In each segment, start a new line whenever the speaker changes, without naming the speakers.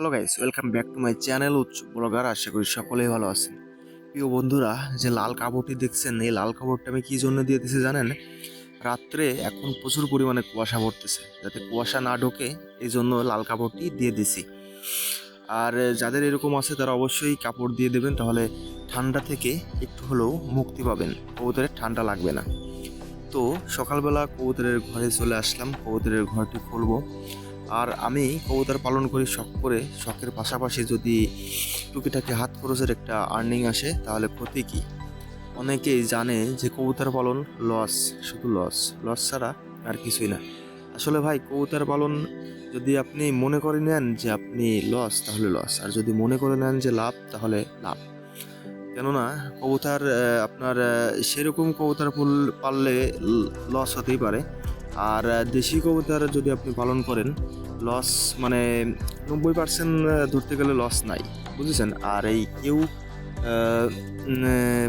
Hello guys, welcome back to my channel উৎস blogger. আশা করি সকলেই ভালো আছেন। প্রিয় বন্ধুরা, যে লাল কাপড়টি দেখছেন, এই লাল কাপড়টা আমি কি জন্য দিয়ে দিয়েছি জানেন? রাত্রে এখন প্রচুর পরিমাণে কুয়াশা পড়তেছে, যাতে কুয়াশা না ঢোকে এই জন্য লাল কাপড়টি দিয়ে দিছি। আর যাদের এরকম আছে তারা অবশ্যই কাপড় দিয়ে দেবেন, তাহলে ঠান্ডা থেকে একটু হলেও মুক্তি পাবেন, কবুতরের ঠান্ডা লাগবে না। তো সকালবেলা কবুতরের ঘরে চলে আসলাম, কবুতরের ঘরটি খুলবো। আর আমি কবুতর পালন করি শখ করে, শখের পাশাপাশি যদি টুকিটাকি হাত খরচের একটা আর্নিং আসে তাহলে ক্ষতি কী? অনেকেই জানে যে কবুতর পালন লস, শুধু লস, লস ছাড়া আর কিছুই না। আসলে ভাই, কবুতর পালন যদি আপনি মনে করে নেন যে আপনি লস, তাহলে লস, আর যদি মনে করে নেন যে লাভ, তাহলে লাভ। কেননা কবুতর আপনার সেরকম কবুতর পাললে লস হতেই পারে। আর দেশি কবুতর যদি আপনি পালন করেন, লস মানে 90% ধরতে গেলে লস নাই, বুঝেছেন? আর এই কেউ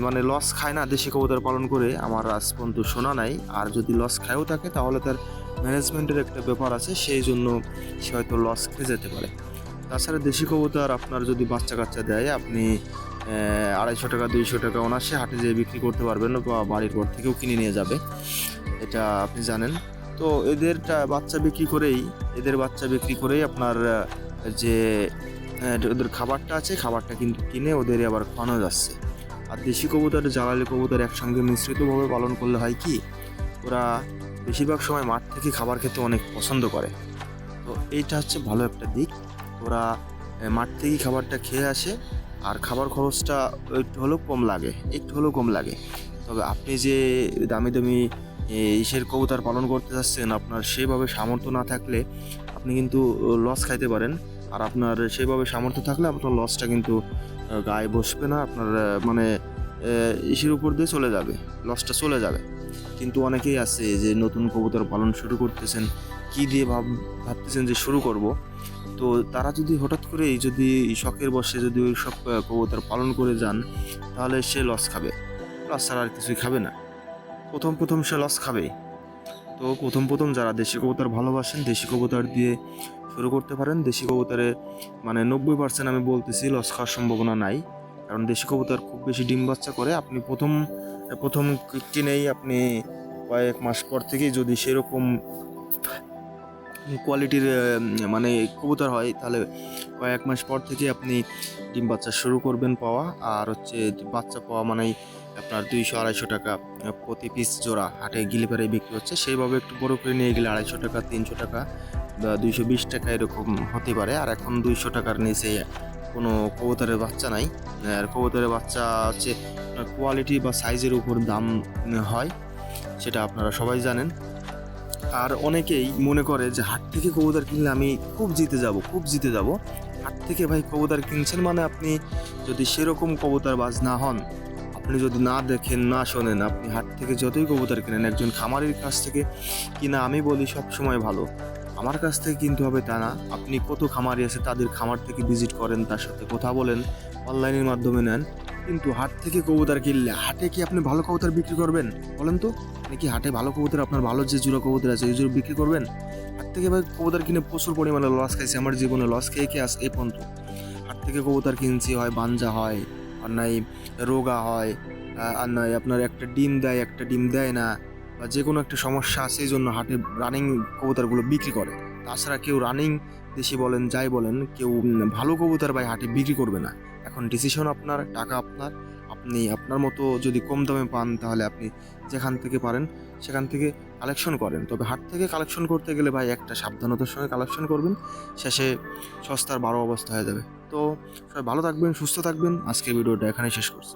মানে লস খায় না দেশি কবুতর পালন করে, আমার আজ পর্যন্ত শোনা নাই। আর যদি লস খায়ও থাকে তাহলে তার ম্যানেজমেন্টের একটা ব্যাপার আছে, সেই জন্য সে হয়তো লস খেয়ে যেতে পারে। তাছাড়া দেশি কবুতর আপনার যদি বাচ্চা কাচ্চা দেয়, আপনি 250 টাকা 200 টাকা অনায়াসে হাটে যেয়ে বিক্রি করতে পারবেন, বা বাড়ির পর থেকেও কিনে নিয়ে যাবে, এটা আপনি জানেন। তো এদের বাচ্চা বিক্রি করেই আপনার যে ওদের খাবারটা আছে, খাবারটা কিন্তু কিনে ওদের আবার খাওয়ানো যাচ্ছে। আর দেশি কবুতর, জ্বালালি কবুতর একসঙ্গে মিশ্রিতভাবে পালন করলে হয় কি, ওরা বেশিরভাগ সময় মাঠ থেকে খাবার খেতে অনেক পছন্দ করে। তো এইটা হচ্ছে ভালো একটা দিক। ওরা মাঠ থেকেই খাবারটা খেয়ে আসে, আর খাবার খরচটা একটু হলেও কম লাগে। তবে আপনি যে দামি দামি ইসের কবুতর পালন করতে যাচ্ছেন, আপনার সেভাবে সামর্থ্য না থাকলে আপনি কিন্তু লস খাইতে পারেন। আর আপনার সেভাবে সামর্থ্য থাকলে আপনার লসটা কিন্তু গায়ে বসবে না, আপনার মানে ইসের উপর দিয়ে চলে যাবে, লসটা চলে যাবে। কিন্তু অনেকেই আছে যে নতুন কবুতর পালন শুরু করতেছেন, কি দিয়ে ভাবতেছেন যে শুরু করব। তো তারা যদি হঠাৎ করেই যদি শখের বশে যদি ওই সব কবুতর পালন করে যান, তাহলে সে লস খাবে, লস ছাড়া আর কিছুই খাবে না। প্রথম সে লস খাবেই। তো প্রথম যারা দেশি কবুতর ভালোবাসেন, দেশি কবুতর দিয়ে শুরু করতে পারেন। দেশি কবুতরে মানে 90% আমি বলতেছি লস খাওয়ার সম্ভাবনা নাই, কারণ দেশি কবুতর খুব বেশি ডিম বাচ্চা করে। আপনি প্রথম কিনেই আপনি কয়েক মাস পর থেকেই যদি সেরকম কোয়ালিটির মানে কবুতর হয়, তাহলে কয়েক মাস পর থেকে আপনি ডিম বাচ্চা শুরু করবেন পাওয়া। আর হচ্ছে বাচ্চা পাওয়া মানেই আপনার 200-250 টাকা প্রতি পিস জোড়া হাটে গিলিপারে বিক্রি হচ্ছে। সেইভাবে একটু বড় করে নিয়ে গেলে 250 টাকা, 300 টাকা বা 220 টাকা এরকম হতে পারে। আর এখন 200 টাকার নিচে কোনো কবুতরের বাচ্চা নাই। আর কবুতরের বাচ্চা হচ্ছে কোয়ালিটি বা সাইজের উপর দাম হয়, সেটা আপনারা সবাই জানেন। আর অনেকেই মনে করে যে হাট থেকে কবুতর কিনলে আমি খুব জিতে যাব। হাট থেকে ভাই কবুতর কিনছেন মানে আপনি যদি সেরকম কবুতর বাজ না হন, আপনি যদি না দেখেন না শোনেন, আপনি হাট থেকে যতই কবুতর কিনেন, একজন খামারের কাছ থেকে কিনা আমি বলি সব সময় ভালো। আমার কাছ থেকে কিনতে হবে তা না। আপনি কত খামারি আছে তাদের খামার থেকে ভিজিট করেন, তার সাথে কথা বলেন, অনলাইনের মাধ্যমে নেন। কিন্তু হাট থেকে কবুতর কিনলে, হাটে কি আপনি ভালো কবুতর বিক্রি করবেন বলেন তো? নাকি হাটে ভালো কবুতর, আপনার ভালো যে জোড়া কবুতর আছে ওই জোড়া বিক্রি করবেন? হাট থেকে ভাই কবুতর কিনে প্রচুর পরিমাণে লস খাইছি, আমার জীবনে লস খেয়ে আস এই পর্যন্ত। হাট থেকে কবুতর কিনছি, হয় বাঞ্জা হয়, আর নাই রোগা হয়, আর নয় আপনার একটা ডিম দেয়, একটা ডিম দেয় না, বা যে কোনো একটা সমস্যা আছে, এই জন্য হাটে রানিং কবুতরগুলো বিক্রি করে। তাছাড়া কেউ রানিং দেশি বলেন যাই বলেন, কেউ ভালো কবুতর ভাই হাটে বিক্রি করবে না। এখন ডিসিশন আপনার, টাকা আপনার। আপনি আপনার মতো যদি কম দামে পান, তাহলে আপনি যেখান থেকে পারেন সেখান থেকে কালেকশন করেন। তবে হাট থেকে কালেকশন করতে গেলে ভাই একটা সাবধানতার সঙ্গে কালেকশন করবেন, শেষে সস্তার 12 অবস্থা হয়ে যাবে। তো সবাই ভালো থাকবেন, সুস্থ থাকবেন। আজকের ভিডিওটা এখানেই শেষ করছি।